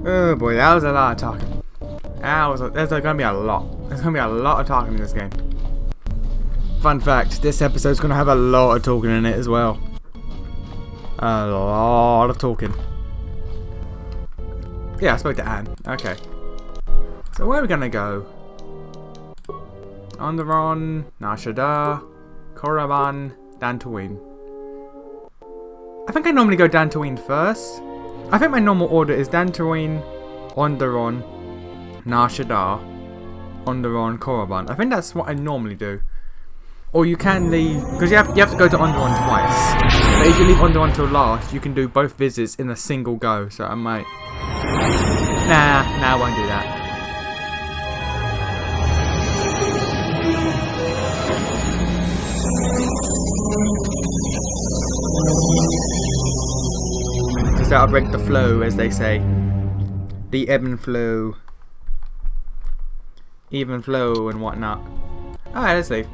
Oh boy, that was a lot of talking. There's gonna be a lot. There's gonna be a lot of talking in this game. Fun fact, this episode's gonna have a lot of talking in it as well. A lot of talking. Yeah, I spoke to Anne. Okay. So where are we gonna go? Onderon, Nar Shaddaa, Korriban, Dantooine. I think I normally go Dantooine first. I think my normal order is Dantooine, Onderon, Nar Shaddaa, Onderon, Korriban. I think that's what I normally do. Or you can leave, because you have to go to Onderon twice. But if you leave Onderon till last, you can do both visits in a single go. So I might. Nah, I won't do that. Because that'll break the flow, as they say. The ebb and flow. Even flow and whatnot. Alright, let's leave.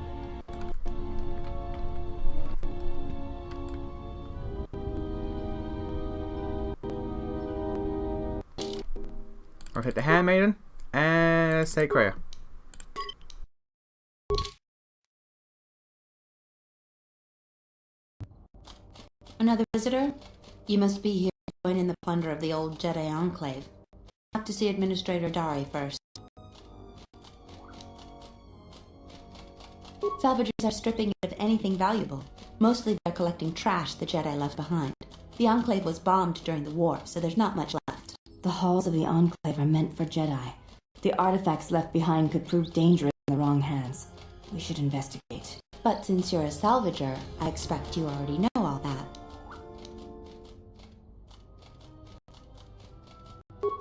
I'll take the handmaiden and let's take Kreia. Another visitor? You must be here to join in the plunder of the old Jedi Enclave. Have to see Administrator Dari first. Salvagers are stripping it of anything valuable. Mostly they're collecting trash the Jedi left behind. The Enclave was bombed during the war, so there's not much left. The halls of the Enclave are meant for Jedi. The artifacts left behind could prove dangerous in the wrong hands. We should investigate. But since you're a salvager, I expect you already know all that.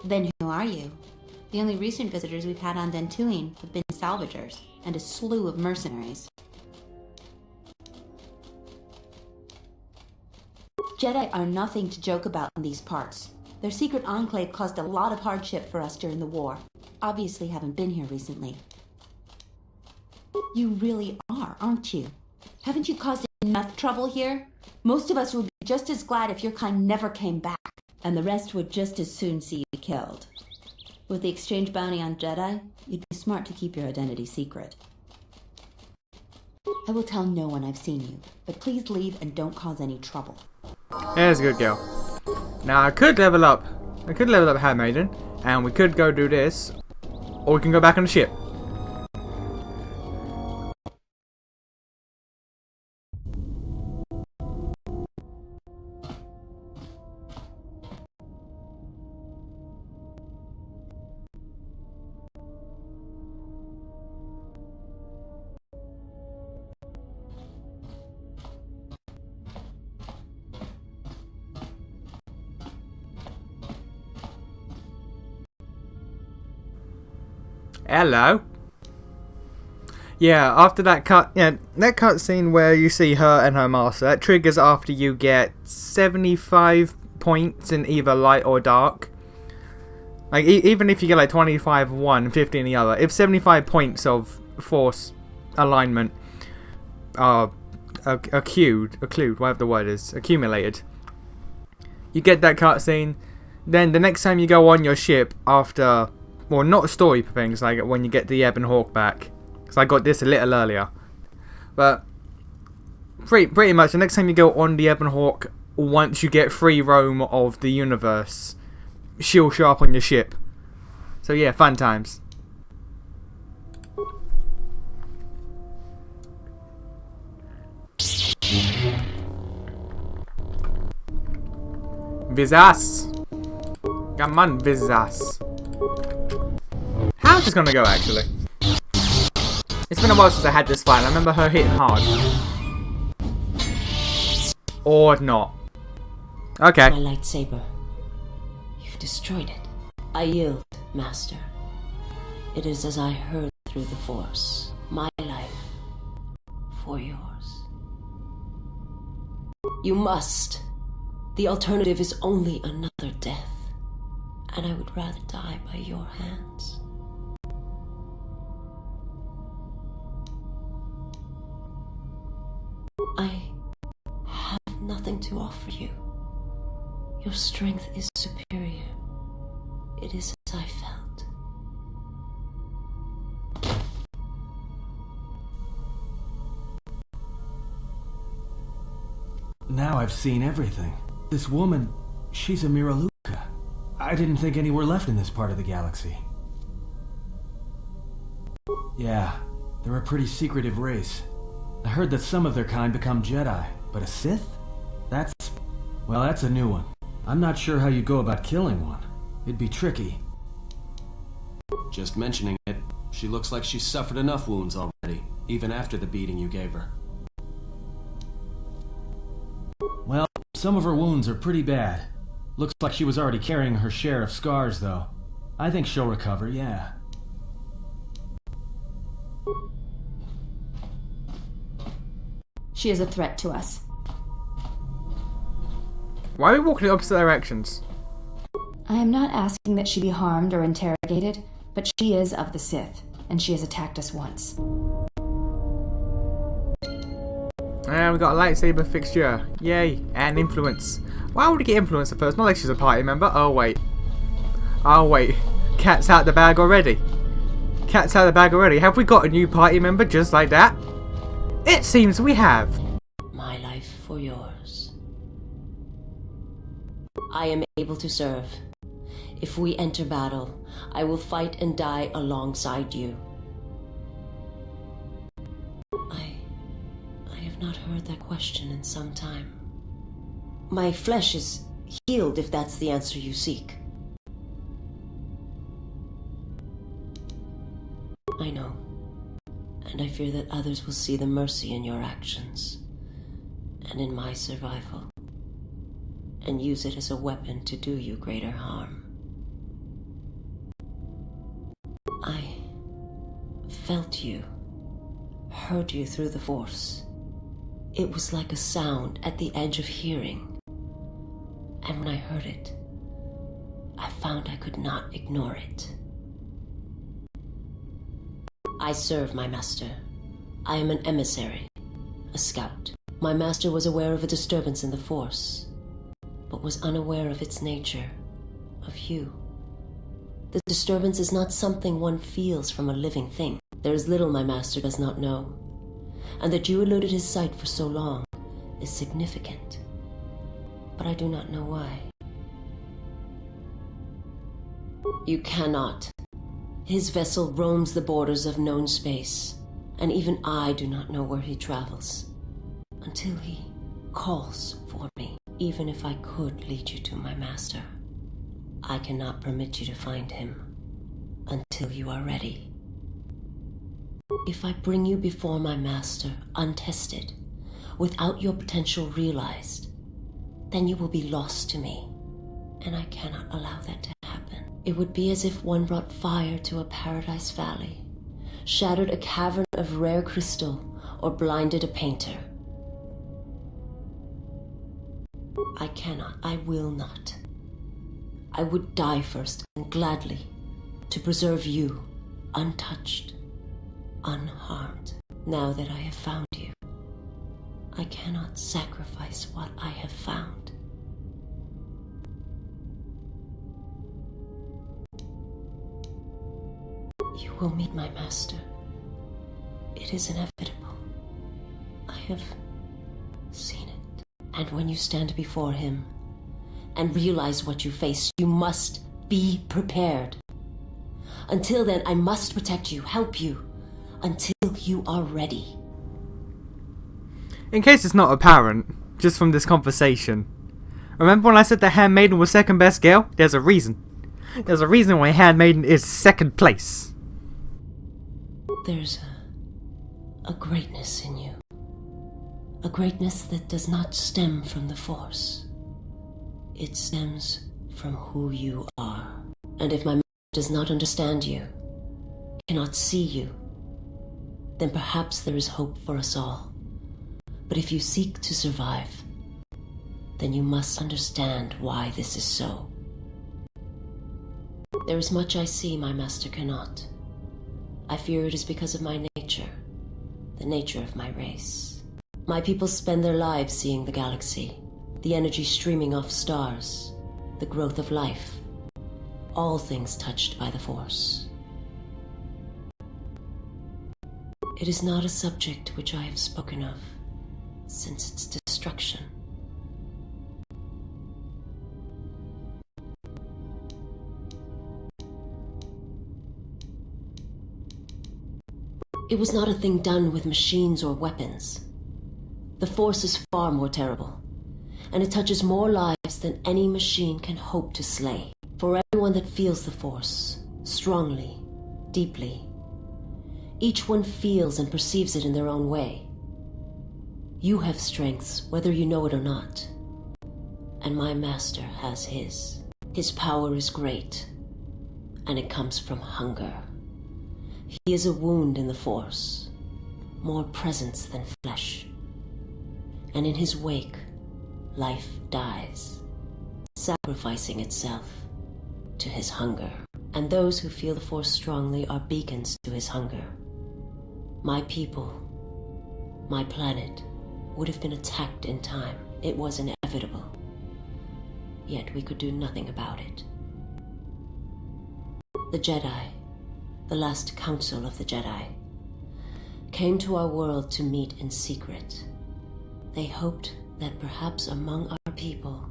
Then who are you? The only recent visitors we've had on Dantooine have been salvagers, and a slew of mercenaries. Jedi are nothing to joke about in these parts. Their secret enclave caused a lot of hardship for us during the war. Obviously haven't been here recently. You really are, aren't you? Haven't you caused enough trouble here? Most of us would be just as glad if your kind never came back, and the rest would just as soon see you killed. With the exchange bounty on Jedi, you'd be smart to keep your identity secret. I will tell no one I've seen you, but please leave and don't cause any trouble. There's a good girl. Now I could level up Handmaiden, and we could go do this, or we can go back on the ship. Hello. Yeah, after that cutscene where you see her and her master, that triggers after you get 75 points in either light or dark. Like even if you get like 25 one and 50 in the other, if 75 points of force alignment are accrued, whatever the word is, accumulated, you get that cutscene. Then the next time you go on your ship after. Well, not story things like when you get the Ebon Hawk back, because I got this a little earlier. But pretty much the next time you go on the Ebon Hawk, once you get free roam of the universe, she'll show up on your ship. So yeah, fun times. Visas. Come on, Visas. How's this gonna go, actually? It's been a while since I had this fight, and I remember her hitting hard. Or not. Okay. My lightsaber. You've destroyed it. I yield, Master. It is as I hurl through the Force. My life for yours. You must. The alternative is only another death. And I would rather die by your hands. I have nothing to offer you. Your strength is superior. It is as I felt. Now I've seen everything. This woman, she's a Miraluka. I didn't think any were left in this part of the galaxy. Yeah, they're a pretty secretive race. I heard that some of their kind become Jedi, but a Sith? That's a new one. I'm not sure how you go about killing one. It'd be tricky. Just mentioning it, she looks like she's suffered enough wounds already, even after the beating you gave her. Well, some of her wounds are pretty bad. Looks like she was already carrying her share of scars, though. I think she'll recover, yeah. She is a threat to us. Why are we walking in opposite directions? I am not asking that she be harmed or interrogated, but she is of the Sith, and she has attacked us once. And we got a lightsaber fixture. Yay. And influence. Why would we get influence at first? Not like she's a party member. Oh, wait. Cat's out the bag already. Cat's out the bag already. Have we got a new party member just like that? It seems we have. My life for yours. I am able to serve. If we enter battle, I will fight and die alongside you. I have not heard that question in some time. My flesh is healed, if that's the answer you seek. I know, and I fear that others will see the mercy in your actions, and in my survival, and use it as a weapon to do you greater harm. I felt you, heard you through the Force. It was like a sound at the edge of hearing, and when I heard it, I found I could not ignore it. I serve my master. I am an emissary, a scout. My master was aware of a disturbance in the Force, but was unaware of its nature, of you. The disturbance is not something one feels from a living thing. There is little my master does not know, and that you eluded his sight for so long is significant, but I do not know why. You cannot. His vessel roams the borders of known space, and even I do not know where he travels, until he calls for me. Even if I could lead you to my master, I cannot permit you to find him until you are ready. If I bring you before my master untested, without your potential realized, then you will be lost to me, and I cannot allow that to happen. It would be as if one brought fire to a paradise valley, shattered a cavern of rare crystal, or blinded a painter. I cannot, I will not. I would die first, and gladly, to preserve you, untouched, unharmed. Now that I have found you, I cannot sacrifice what I have found. You will meet my master. It is inevitable. I have seen it. And when you stand before him and realize what you face, you must be prepared. Until then, I must protect you, help you, until you are ready. In case it's not apparent, just from this conversation, remember when I said the Handmaiden was second best girl? There's a reason. There's a reason why Handmaiden is second place. There's a greatness in you. A greatness that does not stem from the Force. It stems from who you are. And if my master does not understand you, cannot see you, then perhaps there is hope for us all. But if you seek to survive, then you must understand why this is so. There is much I see my master cannot. I fear it is because of my nature, the nature of my race. My people spend their lives seeing the galaxy, the energy streaming off stars, the growth of life. all things touched by the Force. It is not a subject which I have spoken of since its destruction. It was not a thing done with machines or weapons. The Force is far more terrible, and it touches more lives than any machine can hope to slay. For everyone that feels the Force, strongly, deeply, each one feels and perceives it in their own way. You have strengths, whether you know it or not, and my master has his. His power is great, and it comes from hunger. He is a wound in the Force, more presence than flesh. And in his wake, life dies, sacrificing itself to his hunger. And those who feel the Force strongly are beacons to his hunger. My people, my planet, would have been attacked in time. It was inevitable. Yet we could do nothing about it. The Jedi, the last council of the Jedi, came to our world to meet in secret. They hoped that perhaps among our people,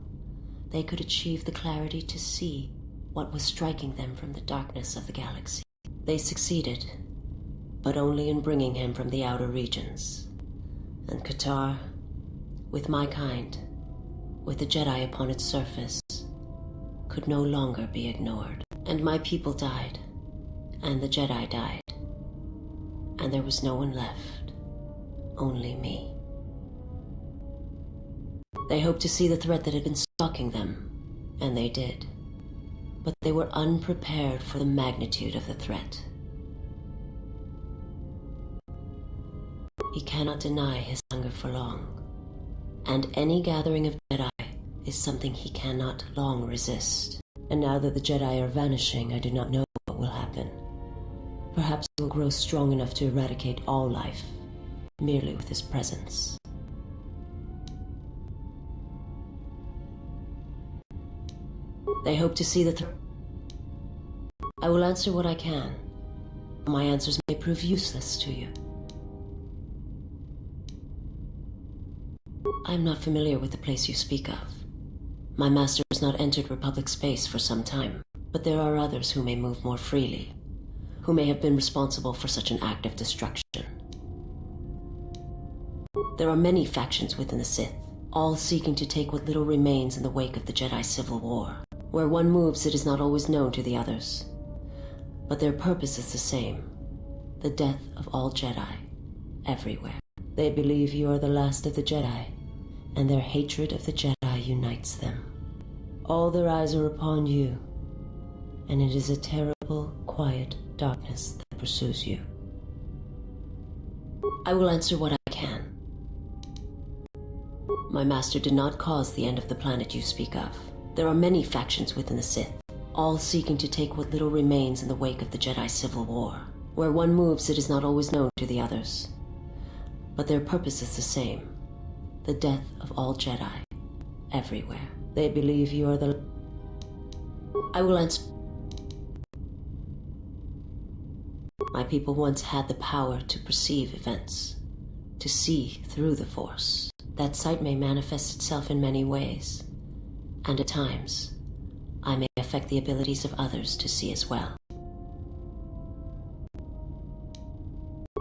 they could achieve the clarity to see what was striking them from the darkness of the galaxy. They succeeded, but only in bringing him from the outer regions. And Qatar, with my kind, with the Jedi upon its surface, could no longer be ignored. And my people died, and the Jedi died, and there was no one left, only me. They hoped to see the threat that had been stalking them, and they did. But they were unprepared for the magnitude of the threat. He cannot deny his hunger for long, and any gathering of Jedi is something he cannot long resist. And now that the Jedi are vanishing, I do not know what will happen. Perhaps he will grow strong enough to eradicate all life, merely with his presence. They hope to see the threat. I will answer what I can. My answers may prove useless to you. I am not familiar with the place you speak of. My master has not entered Republic space for some time, but there are others who may move more freely, who may have been responsible for such an act of destruction. There are many factions within the Sith, all seeking to take what little remains in the wake of the Jedi Civil War. Where one moves, it is not always known to the others. But their purpose is the same, the death of all Jedi, everywhere. They believe you are the last of the Jedi, and their hatred of the Jedi unites them. All their eyes are upon you, and it is a terrible, quiet darkness that pursues you. I will answer what I can. My master did not cause the end of the planet you speak of. There are many factions within the Sith, all seeking to take what little remains in the wake of the Jedi Civil War. Where one moves, it is not always known to the others. But their purpose is the same, the death of all Jedi, everywhere. They believe you are the... I will answer... My people once had the power to perceive events, to see through the Force. That sight may manifest itself in many ways, and at times, I may affect the abilities of others to see as well.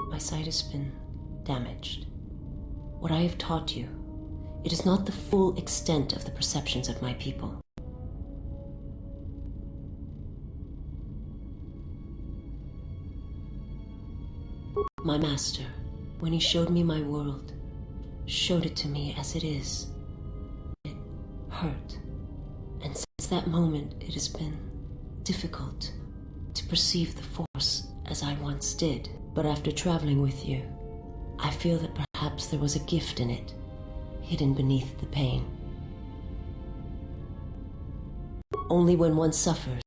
My sight has been damaged. What I have taught you, it is not the full extent of the perceptions of my people. My master, when he showed me my world, showed it to me as it is. It hurt. And since that moment, it has been difficult to perceive the Force as I once did. But after traveling with you, I feel that perhaps there was a gift in it, hidden beneath the pain. Only when one suffers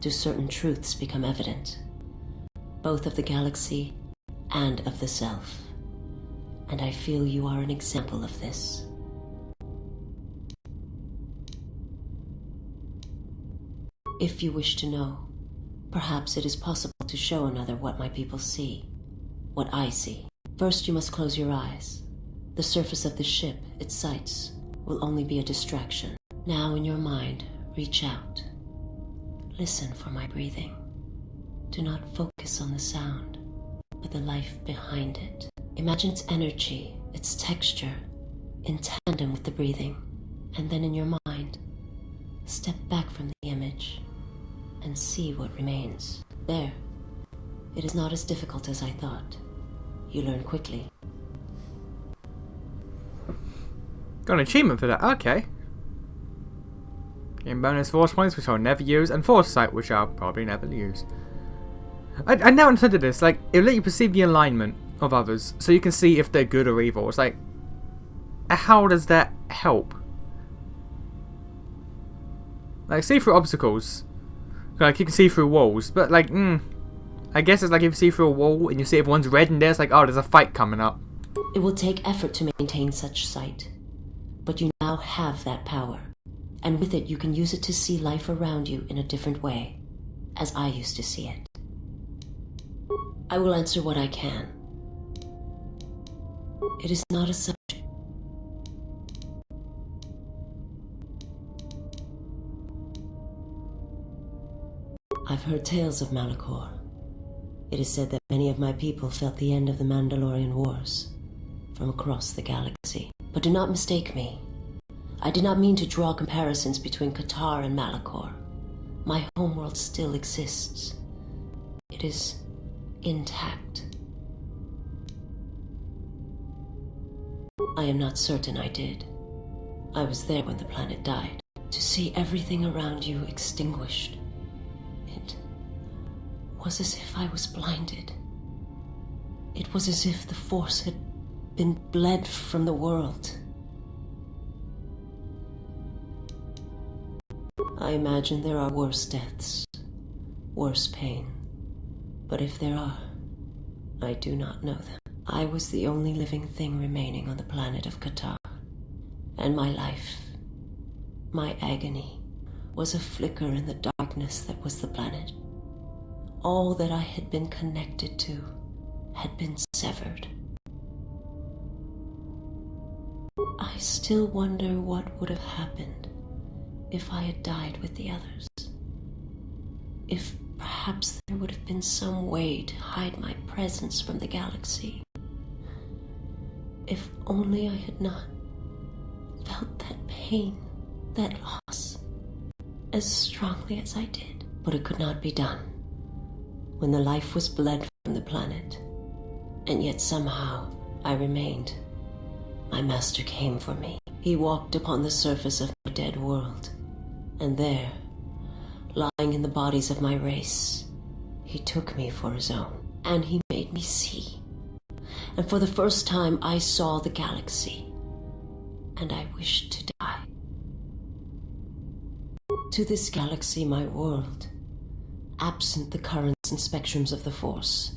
do certain truths become evident, both of the galaxy and of the self. And I feel you are an example of this. If you wish to know, perhaps it is possible to show another what my people see, what I see. First, you must close your eyes. The surface of the ship, its sights, will only be a distraction. Now, in your mind, reach out. Listen for my breathing. Do not focus on the sound, but the life behind it. Imagine its energy, its texture, in tandem with the breathing. And then in your mind, step back from the image and see what remains. There. It is not as difficult as I thought. You learn quickly. Got an achievement for that, okay. Gain bonus force points, which I'll never use, and foresight, which I'll probably never use. I now understood this, like, it'll let you perceive the alignment of others, so you can see if they're good or evil. It's like, how does that help? Like, see through obstacles. Like, you can see through walls, but like, I guess it's like if you see through a wall and you see everyone's red in there, it's like, oh, there's a fight coming up. It will take effort to maintain such sight, but you now have that power, and with it you can use it to see life around you in a different way, as I used to see it. I will answer what I can. It is not a subject. I've heard tales of Malachor. It is said that many of my people felt the end of the Mandalorian Wars from across the galaxy. But do not mistake me. I did not mean to draw comparisons between Qatar and Malachor. My homeworld still exists. It is intact. I am not certain I did. I was there when the planet died. To see everything around you extinguished. It was as if I was blinded. It was as if the Force had been bled from the world. I imagine there are worse deaths, worse pain. But if there are, I do not know them. I was the only living thing remaining on the planet of Qatar. And my life, my agony, was a flicker in the darkness that was the planet. All that I had been connected to had been severed. I still wonder what would have happened if I had died with the others. If perhaps there would have been some way to hide my presence from the galaxy. If only I had not felt that pain, that loss, as strongly as I did. But it could not be done. When the life was bled from the planet, and yet somehow I remained. My master came for me. He walked upon the surface of my dead world, and there, lying in the bodies of my race, he took me for his own, and he made me see. And for the first time I saw the galaxy, and I wished to die. To this galaxy, my world, absent the currents and spectrums of the Force,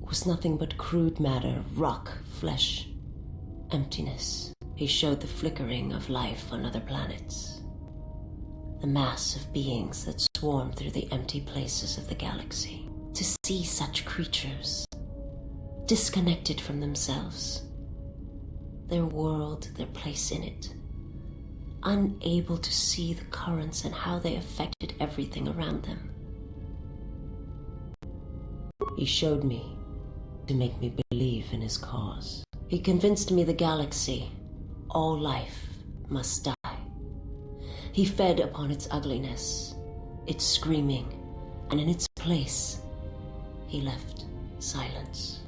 was nothing but crude matter, rock, flesh, emptiness. He showed the flickering of life on other planets, the mass of beings that swarm through the empty places of the galaxy. To see such creatures, disconnected from themselves, their world, their place in it, unable to see the currents and how they affected everything around them. He showed me to make me believe in his cause. He convinced me the galaxy, all life, must die. He fed upon its ugliness, its screaming, and in its place, he left silence.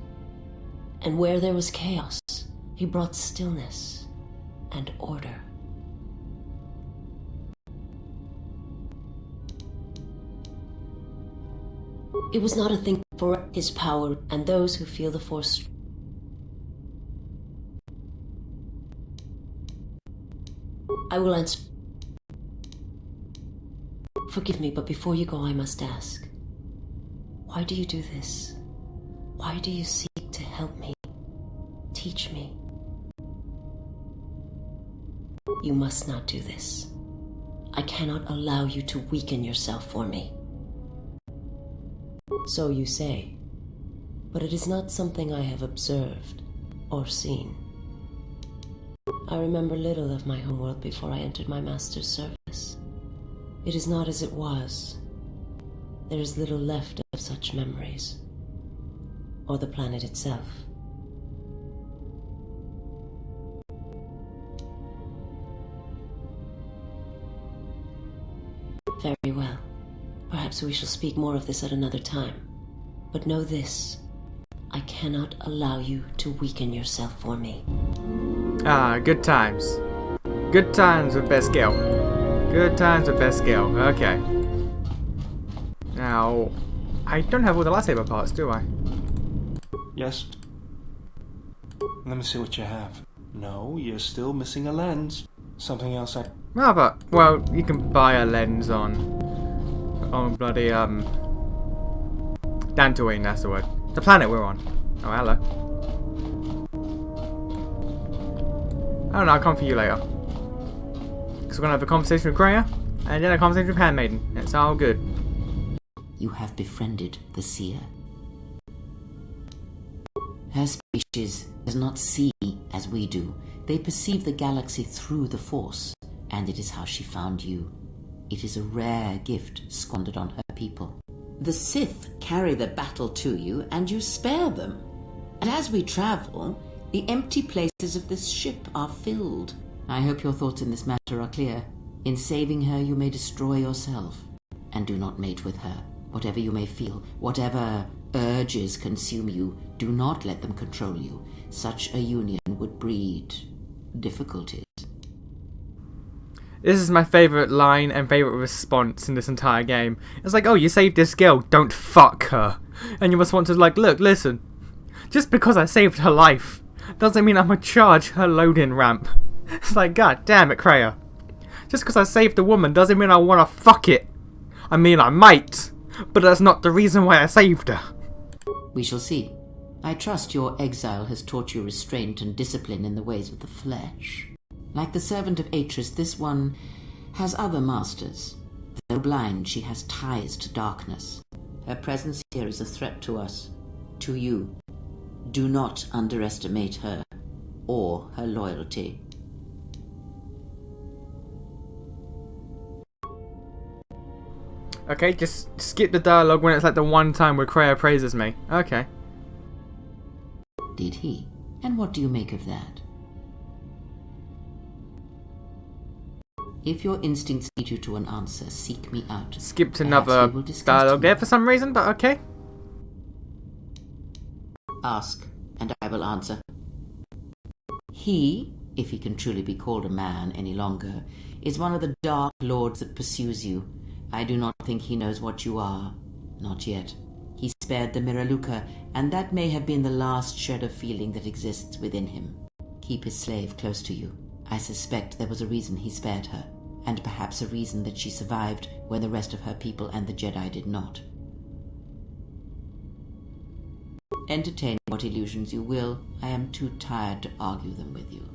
And where there was chaos, he brought stillness and order. It was not a thing for his power and those who feel the Force. I will answer. Forgive me, but before you go, I must ask. Why do you do this? Why do you seek to help me? Teach me. You must not do this. I cannot allow you to weaken yourself for me. So you say, but it is not something I have observed or seen. I remember little of my homeworld before I entered my master's service. It is not as it was. There is little left of such memories, or the planet itself. Very well. Perhaps we shall speak more of this at another time. But know this. I cannot allow you to weaken yourself for me. Ah, good times. Good times with best skill. Good times with best skill. Okay. Now, I don't have all the lightsaber parts, do I? Yes. Let me see what you have. No, you're still missing a lens. Something else I... No, but, well, you can buy a lens on bloody, Dantooine, that's the word. The planet we're on. Oh, hello. I don't know, I'll come for you later. Because we're going to have a conversation with Greya, and then a conversation with Handmaiden. It's all good. You have befriended the Seer. Her species does not see as we do. They perceive the galaxy through the Force, and it is how she found you. It is a rare gift squandered on her people. The Sith carry the battle to you, and you spare them. And as we travel, the empty places of this ship are filled. I hope your thoughts in this matter are clear. In saving her, you may destroy yourself. And do not mate with her. Whatever you may feel, whatever urges consume you, do not let them control you. Such a union would breed difficulties. This is my favourite line and favourite response in this entire game. It's like, oh, you saved this girl, don't fuck her. And your response is like, look, listen. Just because I saved her life doesn't mean I'm gonna charge her loading ramp. It's like, god damn it, Kreia. Just because I saved a woman doesn't mean I want to fuck it. I mean, I might, but that's not the reason why I saved her. We shall see. I trust your exile has taught you restraint and discipline in the ways of the flesh. Like the servant of Atris, this one has other masters. Though blind, she has ties to darkness. Her presence here is a threat to us, to you. Do not underestimate her, or her loyalty. Okay, just skip the dialogue when it's like the one time where Kreia praises me. Okay. Did he? And what do you make of that? If your instincts lead you to an answer, seek me out. Skipped Perhaps another we will discuss dialogue there tomorrow. for some reason, but okay. Ask, and I will answer. He, if he can truly be called a man any longer, is one of the dark lords that pursues you. I do not think he knows what you are. Not yet. He spared the Miraluka, and that may have been the last shred of feeling that exists within him. Keep his slave close to you. I suspect there was a reason he spared her, and perhaps a reason that she survived when the rest of her people and the Jedi did not. Entertain what illusions you will. I am too tired to argue them with you.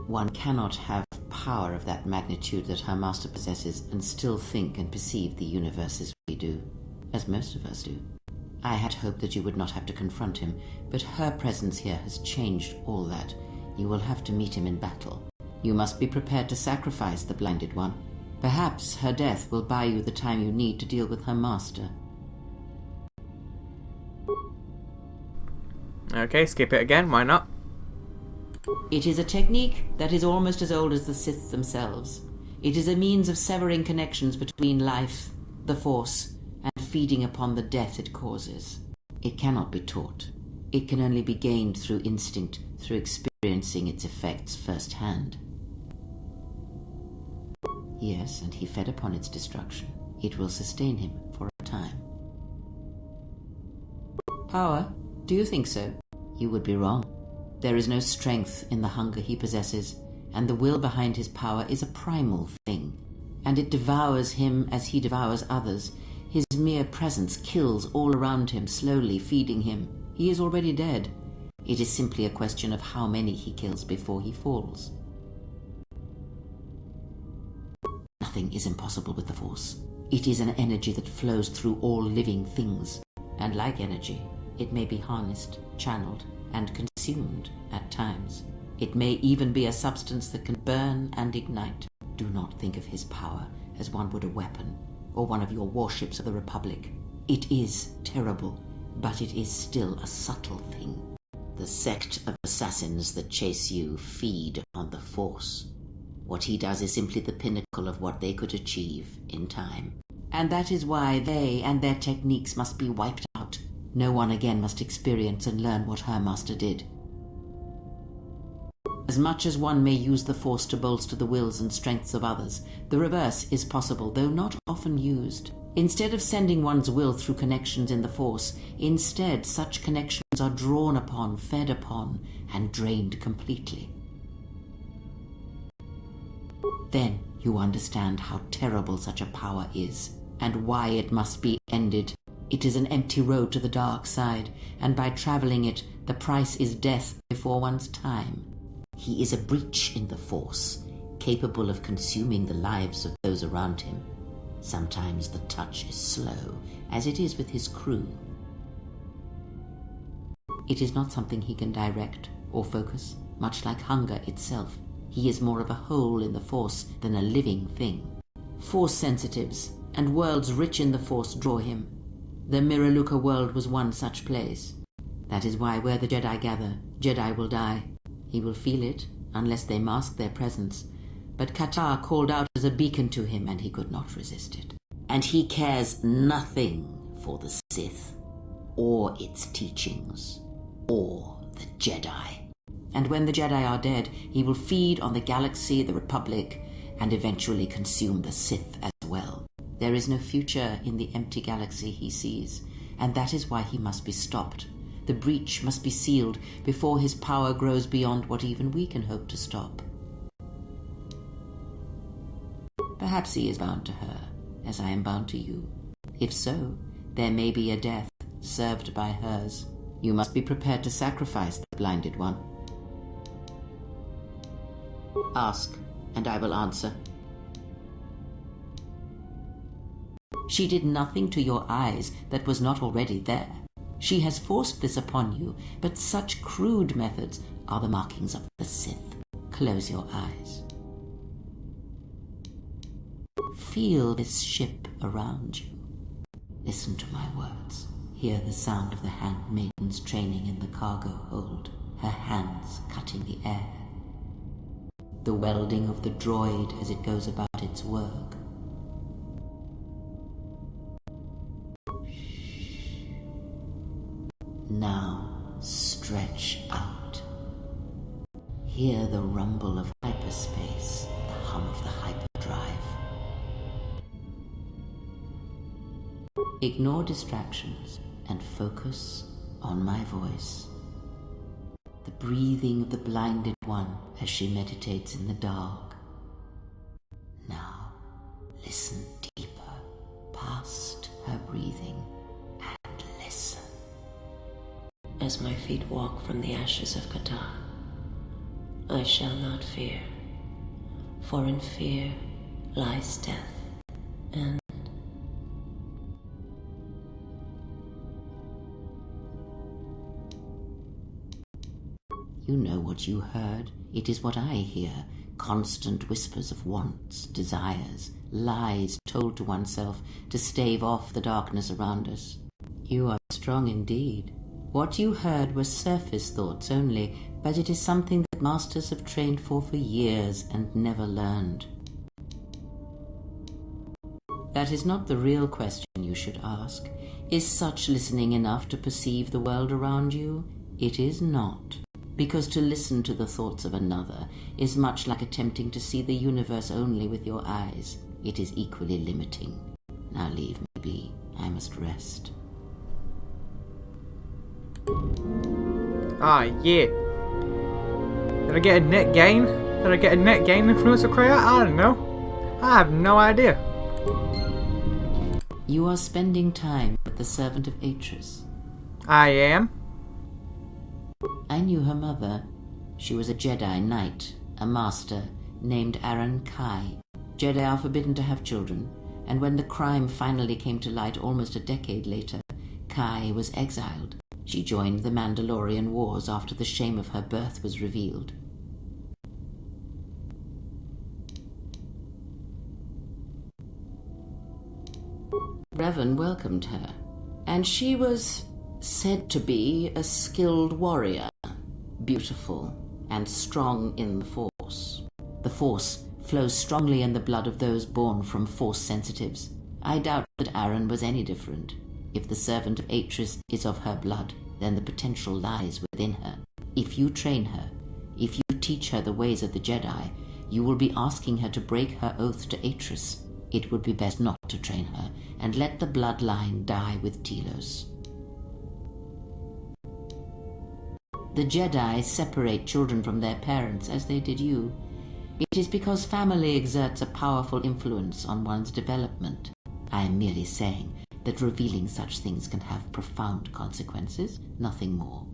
One cannot have power of that magnitude that her master possesses and still think and perceive the universe as we do, as most of us do. I had hoped that you would not have to confront him, but her presence here has changed all that. You will have to meet him in battle. You must be prepared to sacrifice the blinded one. Perhaps her death will buy you the time you need to deal with her master. Okay, skip it again, why not? It is a technique that is almost as old as the Sith themselves. It is a means of severing connections between life, the Force, and feeding upon the death it causes. It cannot be taught. It can only be gained through instinct, through experiencing its effects firsthand. Yes, and he fed upon its destruction. It will sustain him for a time. Power? Do you think so? You would be wrong. There is no strength in the hunger he possesses, and the will behind his power is a primal thing, and it devours him as he devours others. His mere presence kills all around him, slowly feeding him. He is already dead. It is simply a question of how many he kills before he falls. Nothing is impossible with the Force. It is an energy that flows through all living things. And like energy, it may be harnessed, channeled, and consumed at times. It may even be a substance that can burn and ignite. Do not think of his power as one would a weapon, or one of your warships of the Republic. It is terrible, but it is still a subtle thing. The sect of assassins that chase you feed on the Force. What he does is simply the pinnacle of what they could achieve in time. And that is why they and their techniques must be wiped out. No one again must experience and learn what her master did. As much as one may use the Force to bolster the wills and strengths of others, the reverse is possible, though not often used. Instead of sending one's will through connections in the Force, instead such connections are drawn upon, fed upon, and drained completely. Then you understand how terrible such a power is, and why it must be ended. It is an empty road to the dark side, and by traveling it, the price is death before one's time. He is a breach in the Force, capable of consuming the lives of those around him. Sometimes the touch is slow, as it is with his crew. It is not something he can direct or focus, much like hunger itself. He is more of a hole in the Force than a living thing. Force sensitives and worlds rich in the Force draw him. The Miraluka world was one such place. That is why where the Jedi gather, Jedi will die. He will feel it, unless they mask their presence. But Qatar called out as a beacon to him, and he could not resist it. And he cares nothing for the Sith, or its teachings, or the Jedi. And when the Jedi are dead, he will feed on the galaxy, the Republic, and eventually consume the Sith as well. There is no future in the empty galaxy he sees, and that is why he must be stopped. The breach must be sealed before his power grows beyond what even we can hope to stop. Perhaps he is bound to her, as I am bound to you. If so, there may be a death served by hers. You must be prepared to sacrifice the blinded one. Ask, and I will answer. She did nothing to your eyes that was not already there. She has forced this upon you, but such crude methods are the markings of the Sith. Close your eyes. Feel this ship around you. Listen to my words. Hear the sound of the handmaidens training in the cargo hold, her hands cutting the air. The welding of the droid as it goes about its work. Now stretch out. Hear the rumble of hyperspace, the hum of the hyperdrive. Ignore distractions and focus on my voice. The breathing of the blinded one as she meditates in the dark. Now listen deeper, past her breathing, and listen. As my feet walk from the ashes of Qatar, I shall not fear, for in fear lies death, and you know what you heard. It is what I hear. Constant whispers of wants, desires, lies told to oneself to stave off the darkness around us. You are strong indeed. What you heard were surface thoughts only, but it is something that masters have trained for years and never learned. That is not the real question you should ask. Is such listening enough to perceive the world around you? It is not. Because to listen to the thoughts of another is much like attempting to see the universe only with your eyes. It is equally limiting. Now leave me be. I must rest. Ah, yeah. Did I get a net gain? Did I get a net gain influencer creator? I don't know. I have no idea. You are spending time with the servant of Atris. I am. I knew her mother. She was a Jedi Knight, a master named Aaron Kai. Jedi are forbidden to have children, and when the crime finally came to light almost a decade later, Kai was exiled. She joined the Mandalorian Wars after the shame of her birth was revealed. Revan welcomed her, and she was said to be a skilled warrior, beautiful and strong in the Force. The Force flows strongly in the blood of those born from Force sensitives. I doubt that Aaron was any different. If the servant of Atris is of her blood, then the potential lies within her. If you train her, if you teach her the ways of the Jedi, you will be asking her to break her oath to Atris. It would be best not to train her, and let the bloodline die with Telos. The Jedi separate children from their parents as they did you. It is because family exerts a powerful influence on one's development. I am merely saying that revealing such things can have profound consequences, nothing more.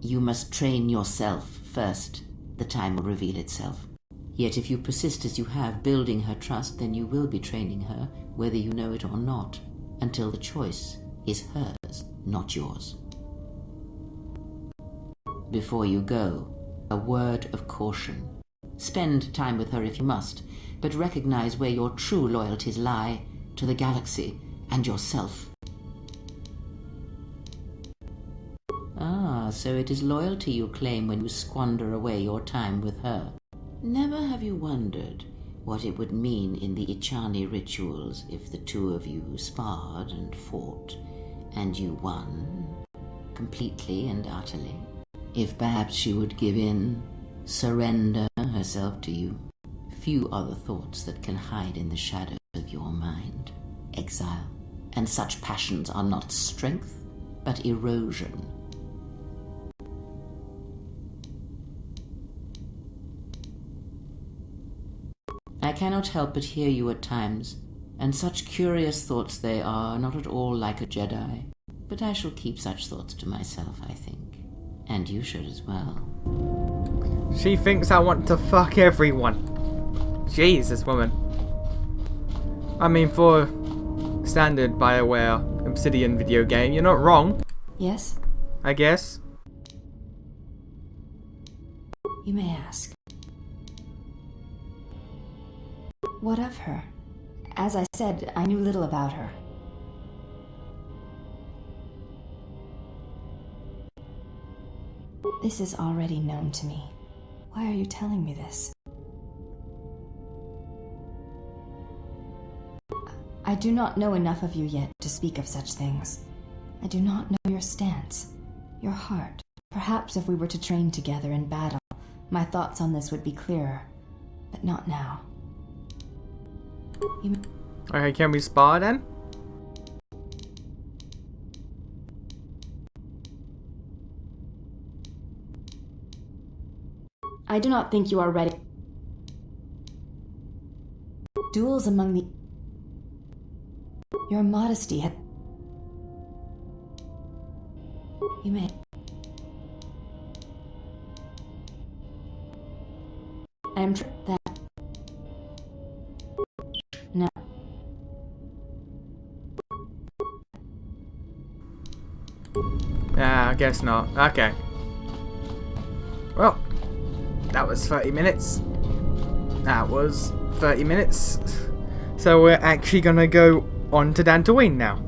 You must train yourself first. The time will reveal itself. Yet if you persist as you have, building her trust, then you will be training her, whether you know it or not, until the choice is hers, not yours. Before you go, a word of caution. Spend time with her if you must, but recognize where your true loyalties lie, to the galaxy and yourself. Ah, so it is loyalty you claim when you squander away your time with her. Never have you wondered what it would mean in the Ichani rituals if the two of you sparred and fought, and you won, completely and utterly? If perhaps she would give in, surrender herself to you? Few are the thoughts that can hide in the shadows of your mind. Exile, and such passions are not strength, but erosion. I cannot help but hear you at times, and such curious thoughts they are, not at all like a Jedi. But I shall keep such thoughts to myself, I think. And you should as well. She thinks I want to fuck everyone. Jesus, woman. I mean, for standard BioWare Obsidian video game, you're not wrong. Yes? I guess. You may ask. What of her? As I said, I knew little about her. This is already known to me. Why are you telling me this? I do not know enough of you yet to speak of such things. I do not know your stance, your heart. Perhaps if we were to train together in battle, my thoughts on this would be clearer. But not now. Okay, can we spar then? I do not think you are ready. Duels among the... Your modesty had... You may... I am that... No. I guess not. Okay. Well, that was 30 minutes. That was 30 minutes. So we're actually gonna go on to Dantooine now.